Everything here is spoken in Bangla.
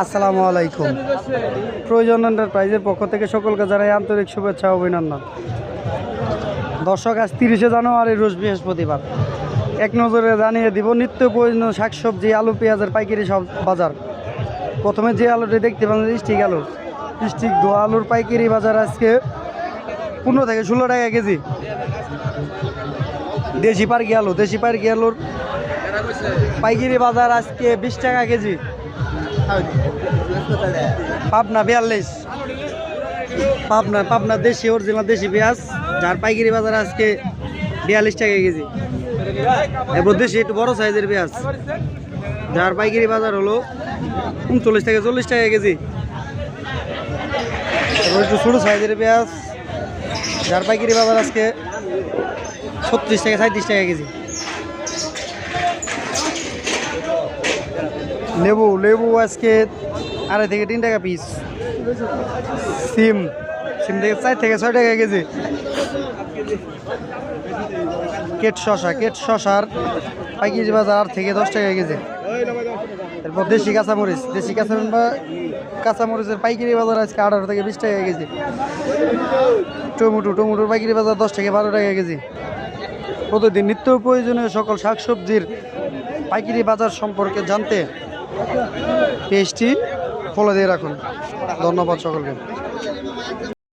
আসসালামু আলাইকুম। প্রয়োজন এন্টারপ্রাইজের পক্ষ থেকে সকলকে জানাই আন্তরিক শুভেচ্ছা ও অভিনন্দন। দর্শক, আজ 30শে জানুয়ারি রোজ বৃহস্পতিবার। এক নজরে জানিয়ে দিব নিত্য প্রয়োজনীয় শাকসবজি, আলু, পেঁয়াজের পাইকারি সব বাজার। প্রথমে যে আলুটি দেখতে পাবেন স্টিক আলু। স্টিক দোয়া আলুর পাইকারি বাজার আজকে 15 থেকে 16 টাকা কেজি। দেশি পার্কি আলুর পাইকারি বাজার আজকে 20 টাকা কেজি। পাবনা 42, পাবনা দেশি অরিজিনাল দেশি পেঁয়াজ, যার পাইকারি বাজার আজকে 42 টাকা কেজি। এরপর দেশি একটু বড় সাইজের পেঁয়াজ, যার পাইকারি বাজার হলো 39 থেকে 40 টাকা কেজি। এরপর একটু ছোটো সাইজের পেঁয়াজ, যার পাইকারি বাজার আজকে 36 থেকে 37 টাকা কেজি। লেবু আজকে 2.5 থেকে 3 টাকা পিস। সিম থেকে 4 থেকে 6 টাকা কেজি। কেট শশার পাইকারি বাজার 8 থেকে 10 টাকা কেজি। এরপর দেশি কাঁচামরিচের পাইকারি বাজার আজকে 18 থেকে 20 টাকা কেজি। টমেটোর পাইকারি বাজার 10 থেকে 12 টাকা কেজি। প্রতিদিন নিত্য প্রয়োজনীয় সকল শাকসবজির পাইকারি বাজার সম্পর্কে জানতে পেজটি ফলো দিয়ে রাখুন। ধন্যবাদ সকলকে।